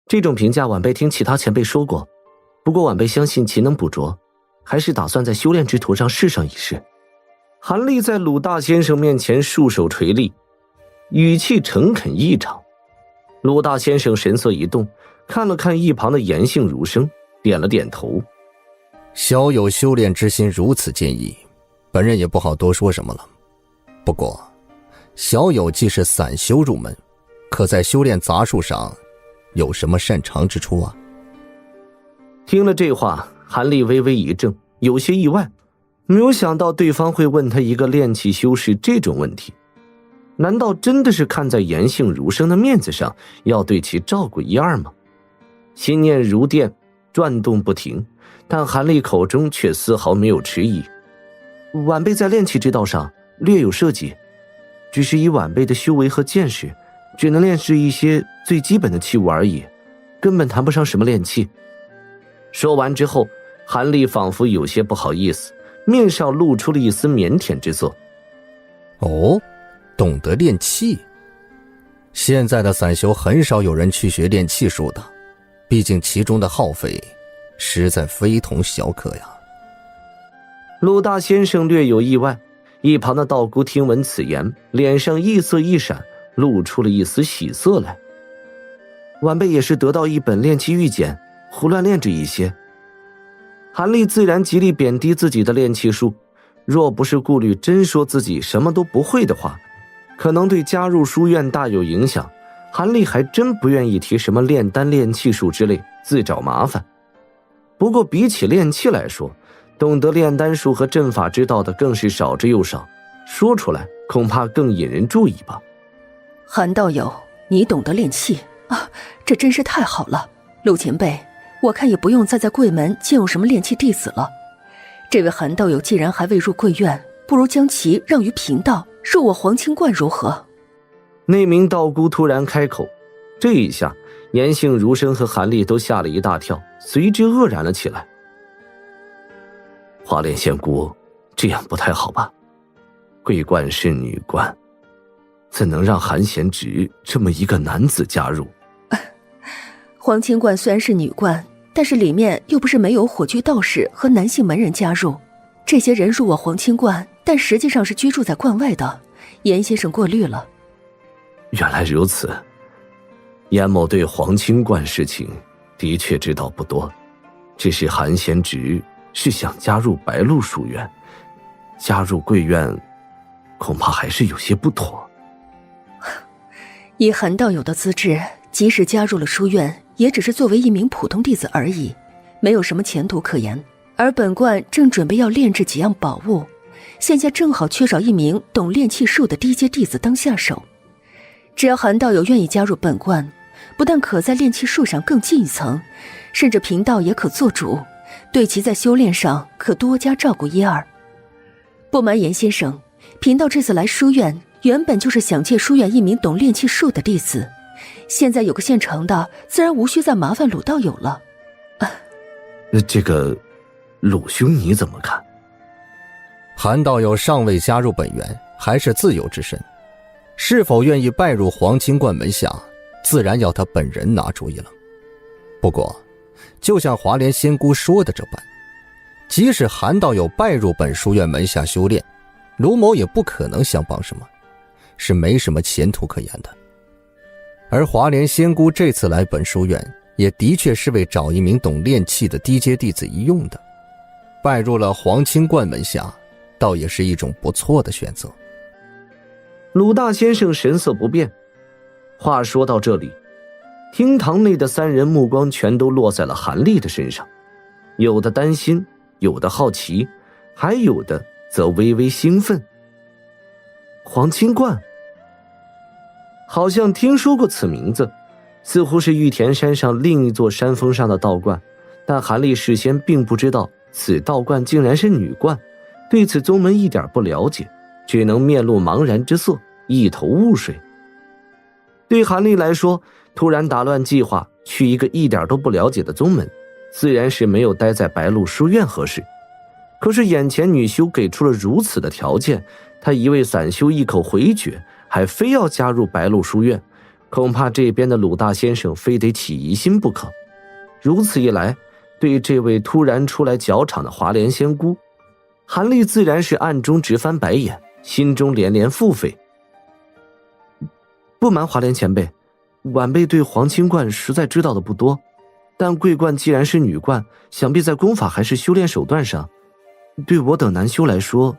这种评价晚辈听其他前辈说过，不过晚辈相信其能补拙，还是打算在修炼之途上试上一试。韩立在鲁大先生面前束手垂立，语气诚恳异常。鲁大先生神色一动，看了看一旁的颜姓儒生，点了点头。小友修炼之心如此坚毅，本人也不好多说什么了。不过小友既是散修入门，可在修炼杂术上有什么擅长之处啊？听了这话，韩立微微一怔，有些意外，没有想到对方会问他一个炼气修士这种问题。难道真的是看在颜姓儒生的面子上，要对其照顾一二吗？心念如电，转动不停，但韩立口中却丝毫没有迟疑。晚辈在炼气之道上略有涉及，只是以晚辈的修为和见识，只能炼制一些最基本的器物而已，根本谈不上什么炼气。说完之后，韩立仿佛有些不好意思，面上露出了一丝腼腆之色。哦，懂得炼气。现在的散修很少有人去学炼气术的，毕竟其中的耗费实在非同小可呀。鲁大先生略有意外，一旁的道姑听闻此言，脸上异色一闪，露出了一丝喜色来。晚辈也是得到一本炼气玉简，胡乱炼制一些。韩立自然极力贬低自己的炼气术，若不是顾虑真说自己什么都不会的话，可能对加入书院大有影响。韩立还真不愿意提什么炼丹炼气术之类，自找麻烦。不过比起炼气来说，懂得炼丹术和阵法之道的更是少之又少，说出来恐怕更引人注意吧。韩道友，你懂得炼气啊，这真是太好了。陆前辈，我看也不用再在贵门建有什么炼气弟子了。这位韩道友既然还未入贵院，不如将其让于贫道，入我皇清观如何？那名道姑突然开口，这一下颜姓儒生和韩立都吓了一大跳，随之愕然了起来。华莲仙姑，这样不太好吧？贵观是女观，怎能让韩贤侄这么一个男子加入？皇清观虽然是女观，但是里面又不是没有火炬道士和男性门人加入。这些人入我皇清观，但实际上是居住在观外的，颜先生过滤了。原来如此，颜某对皇清观事情的确知道不多，只是韩贤侄是想加入白鹿书院，加入贵院恐怕还是有些不妥。以韩道友的资质，即使加入了书院，也只是作为一名普通弟子而已，没有什么前途可言。而本观正准备要炼制几样宝物，现在正好缺少一名懂炼气术的低阶弟子当下手。只要韩道友愿意加入本观，不但可在炼气术上更进一层，甚至贫道也可做主，对其在修炼上可多加照顾一二。不瞒颜先生，贫道这次来书院，原本就是想借书院一名懂炼气术的弟子，现在有个现成的，自然无需再麻烦鲁道友了。这个鲁兄你怎么看？韩道友尚未加入本院，还是自由之身，是否愿意拜入皇清观门下，自然要他本人拿主意了。不过就像华莲仙姑说的这般，即使韩道友拜入本书院门下修炼，卢某也不可能相帮什么，是没什么前途可言的。而华莲仙姑这次来本书院，也的确是为找一名懂炼气的低阶弟子一用的，拜入了皇清观门下，倒也是一种不错的选择。鲁大先生神色不变。话说到这里，厅堂内的三人目光全都落在了韩立的身上，有的担心，有的好奇，还有的则微微兴奋。皇清观，好像听说过此名字，似乎是玉田山上另一座山峰上的道观，但韩立事先并不知道此道观竟然是女观，对此宗门一点不了解，只能面露茫然之色，一头雾水。对韩立来说，突然打乱计划，去一个一点都不了解的宗门，自然是没有待在白鹿书院合适。可是眼前女修给出了如此的条件，他一味散修一口回绝，还非要加入白鹿书院，恐怕这边的鲁大先生非得起疑心不可。如此一来，对这位突然出来搅场的华莲仙姑，韩立自然是暗中直翻白眼，心中连连腹诽。不瞒华莲前辈，晚辈对黄清观实在知道的不多，但桂冠既然是女冠，想必在功法还是修炼手段上，对我等男修来说，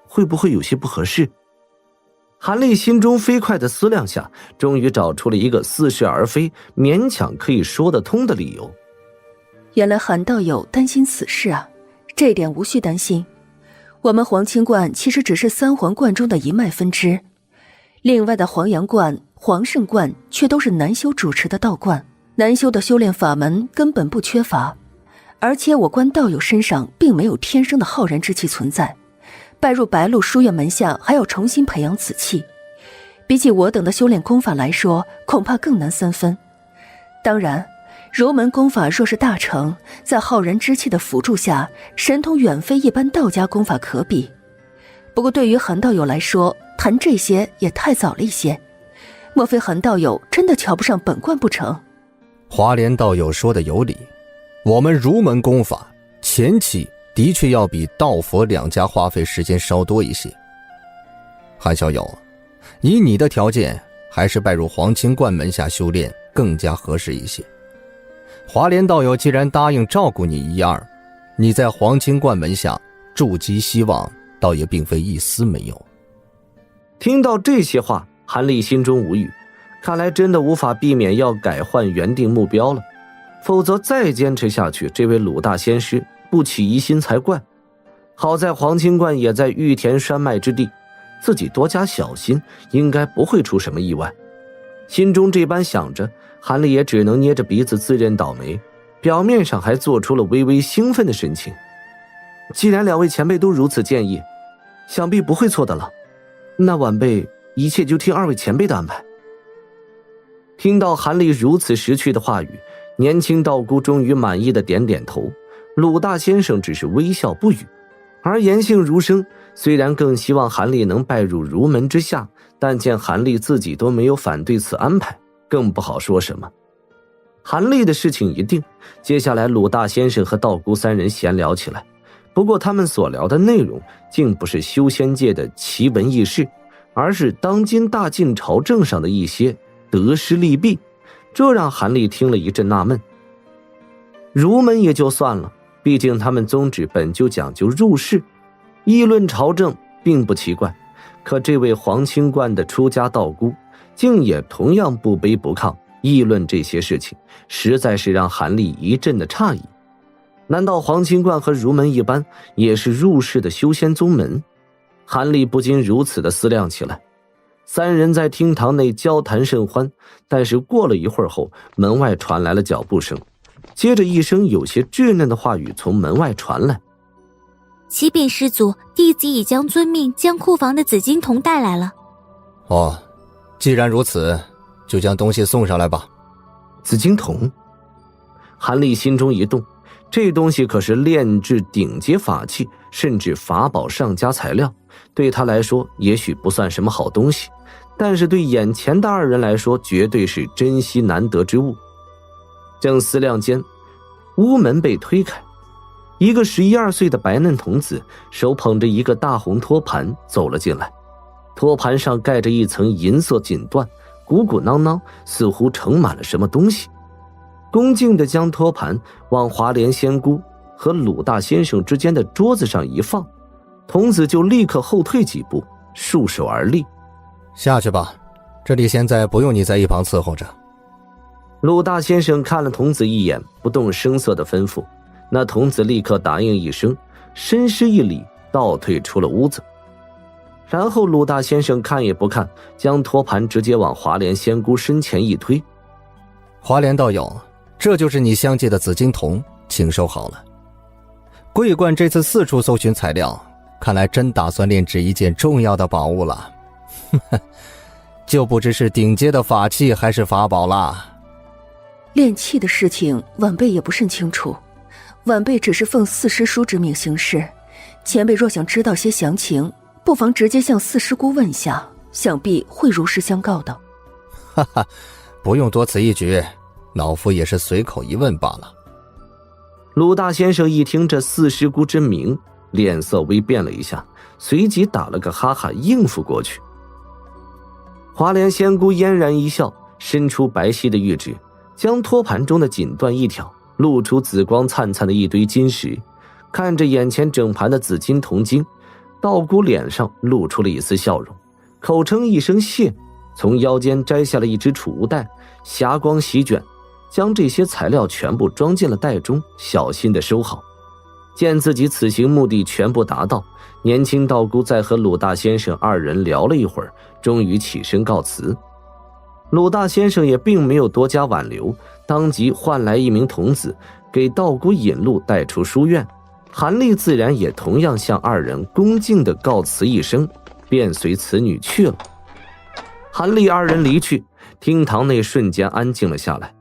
会不会有些不合适？韩立心中飞快的思量下，终于找出了一个似是而非、勉强可以说得通的理由。原来韩道友担心此事啊，这点无需担心。我们黄清观其实只是三皇观中的一脉分支，另外的黄阳观、黄胜观却都是男修主持的道观，男修的修炼法门根本不缺乏，而且我观道友身上并没有天生的浩然之气存在，拜入白鹿书院门下还要重新培养此气，比起我等的修炼功法来说，恐怕更难三分。当然，儒门功法若是大成，在浩然之气的辅助下，神通远非一般道家功法可比。不过对于韩道友来说，谈这些也太早了一些，莫非韩道友真的瞧不上本观不成？华莲道友说的有理，我们儒门功法前期的确要比道佛两家花费时间稍多一些。韩小友，以你的条件，还是拜入黄清观门下修炼更加合适一些。华莲道友既然答应照顾你一二，你在黄清观门下筑基希望倒也并非一丝没有。听到这些话，韩立心中无语，看来真的无法避免要改换原定目标了，否则再坚持下去，这位鲁大仙师不起疑心才怪。好在黄清观也在玉田山脉之地，自己多加小心，应该不会出什么意外。心中这般想着，韩立也只能捏着鼻子自认倒霉，表面上还做出了微微兴奋的神情。既然两位前辈都如此建议，想必不会错的了，那晚辈一切就听二位前辈的安排。听到韩立如此识趣的话语，年轻道姑终于满意的点点头，鲁大先生只是微笑不语。而言姓儒生虽然更希望韩立能拜入儒门之下，但见韩立自己都没有反对此安排，更不好说什么。韩立的事情一定，接下来鲁大先生和道姑三人闲聊起来。不过他们所聊的内容竟不是修仙界的奇闻异事，而是当今大晋朝政上的一些得失利弊，这让韩立听了一阵纳闷。儒门也就算了，毕竟他们宗旨本就讲究入世，议论朝政并不奇怪，可这位黄清观的出家道姑竟也同样不卑不亢议论这些事情，实在是让韩立一阵的诧异。难道黄清观和儒门一般，也是入世的修仙宗门？韩立不禁如此的思量起来。三人在厅堂内交谈甚欢，但是过了一会儿后，门外传来了脚步声，接着一声有些稚嫩的话语从门外传来：启禀师祖，弟子已将遵命将库房的紫金铜带来了。哦，既然如此，就将东西送上来吧。紫金铜，韩立心中一动，这东西可是炼制顶阶法器，甚至法宝上佳材料，对他来说也许不算什么好东西，但是对眼前的二人来说，绝对是珍稀难得之物。正思量间，屋门被推开，一个11、12岁的白嫩童子手捧着一个大红托盘走了进来，托盘上盖着一层银色锦缎，鼓鼓囊囊，似乎盛满了什么东西。恭敬地将托盘往华莲仙姑和鲁大先生之间的桌子上一放，童子就立刻后退几步，束手而立。下去吧，这里现在不用你在一旁伺候着。鲁大先生看了童子一眼，不动声色地吩咐，那童子立刻答应一声，深施一礼，倒退出了屋子。然后鲁大先生看也不看，将托盘直接往华莲仙姑身前一推。华莲道友，这就是你相借的紫金铜，请收好了。桂冠这次四处搜寻材料，看来真打算炼制一件重要的宝物了。就不知是顶阶的法器还是法宝啦。炼器的事情晚辈也不甚清楚，晚辈只是奉四师叔之命行事，前辈若想知道些详情，不妨直接向四师姑问下，想必会如实相告的。哈哈，不用多此一举，老夫也是随口一问罢了。鲁大先生一听这四师姑之名，脸色微变了一下，随即打了个哈哈应付过去。华莲仙姑嫣然一笑，伸出白皙的玉指，将托盘中的锦缎一挑，露出紫光灿灿的一堆金石。看着眼前整盘的紫金铜金，道姑脸上露出了一丝笑容，口称一声谢，从腰间摘下了一只储物袋，霞光席卷，将这些材料全部装进了袋中，小心地收好。见自己此行目的全部达到，年轻道姑在和鲁大先生二人聊了一会儿，终于起身告辞。鲁大先生也并没有多加挽留，当即唤来一名童子，给道姑引路带出书院。韩立自然也同样向二人恭敬地告辞一声，便随此女去了。韩立二人离去，厅堂内瞬间安静了下来。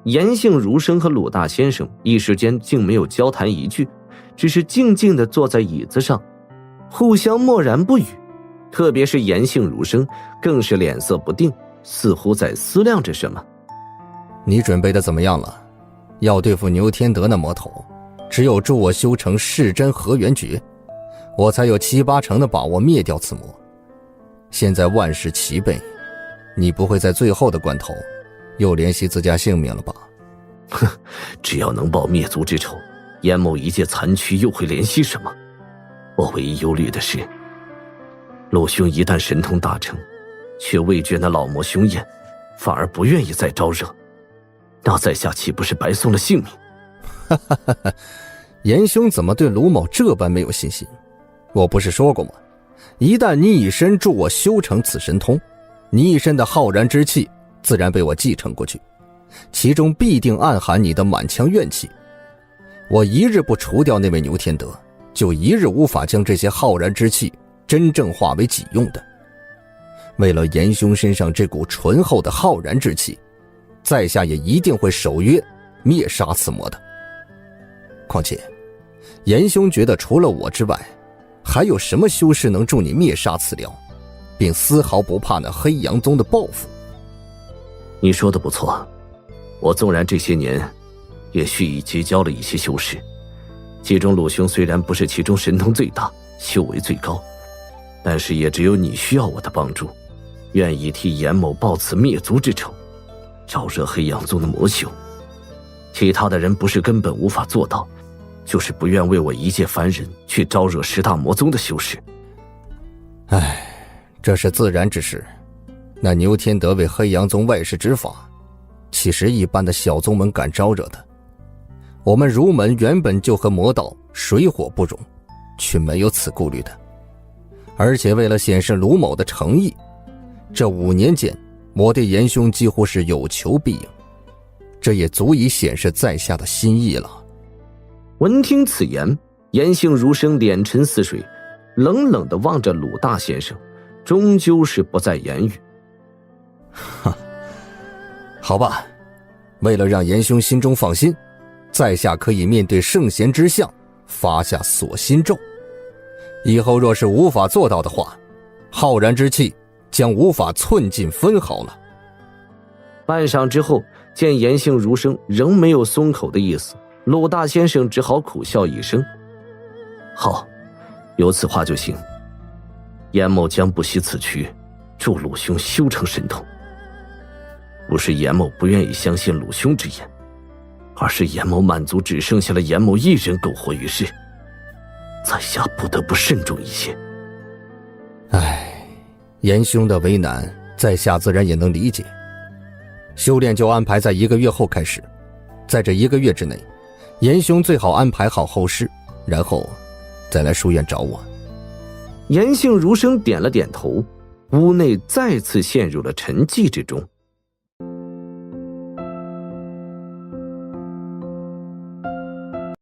严姓儒生和鲁大先生一时间竟没有交谈一句，只是静静地坐在椅子上，互相默然不语。特别是严姓儒生更是脸色不定，似乎在思量着什么。你准备的怎么样了？要对付牛天德那魔头，只有助我修成世真合元诀，我才有7、8成的把握灭掉此魔。现在万事齐备，你不会在最后的关头又怜惜自家性命了吧？哼，只要能报灭族之仇，严某一介残躯又会怜惜什么？我唯一忧虑的是，鲁兄一旦神通大成，却畏惧那老魔凶焰，反而不愿意再招惹，那在下岂不是白送了性命？哈哈哈哈，严兄怎么对鲁某这般没有信心？我不是说过吗？一旦你以身助我修成此神通，你一身的浩然之气自然被我继承过去，其中必定暗含你的满腔怨气。我一日不除掉那位牛天德，就一日无法将这些浩然之气真正化为己用的。为了严兄身上这股醇厚的浩然之气，在下也一定会守约灭杀此魔的。况且严兄觉得除了我之外，还有什么修士能助你灭杀此僚，并丝毫不怕那黑羊宗的报复？你说的不错，我纵然这些年也许已结交了一些修士，其中鲁兄虽然不是其中神通最大，修为最高，但是也只有你需要我的帮助，愿意替严某报此灭族之仇，招惹黑羊宗的魔修。其他的人不是根本无法做到，就是不愿为我一介凡人去招惹10大魔宗的修士。唉，这是自然之事。那牛天德为黑羊宗外事之法，岂是一般的小宗门敢招惹的？我们儒门原本就和魔道水火不容，却没有此顾虑的。而且为了显示鲁某的诚意，这5年间我对严兄几乎是有求必应，这也足以显示在下的心意了。闻听此言，严姓儒生脸沉似水，冷冷地望着鲁大先生，终究是不再言语。好吧，为了让严兄心中放心，在下可以面对圣贤之相发下锁心咒，以后若是无法做到的话，浩然之气将无法寸进分毫了。半晌之后，见严姓儒生仍没有松口的意思，鲁大先生只好苦笑一声：好，有此话就行。严某将不惜此躯，助鲁兄修成神通。不是严某不愿意相信鲁兄之言，而是严某满族只剩下了严某一人苟活于世，在下不得不慎重一些。唉，严兄的为难，在下自然也能理解。修炼就安排在1个月后开始，在这1个月之内，严兄最好安排好后事，然后再来书院找我。严姓儒生点了点头，屋内再次陷入了沉寂之中。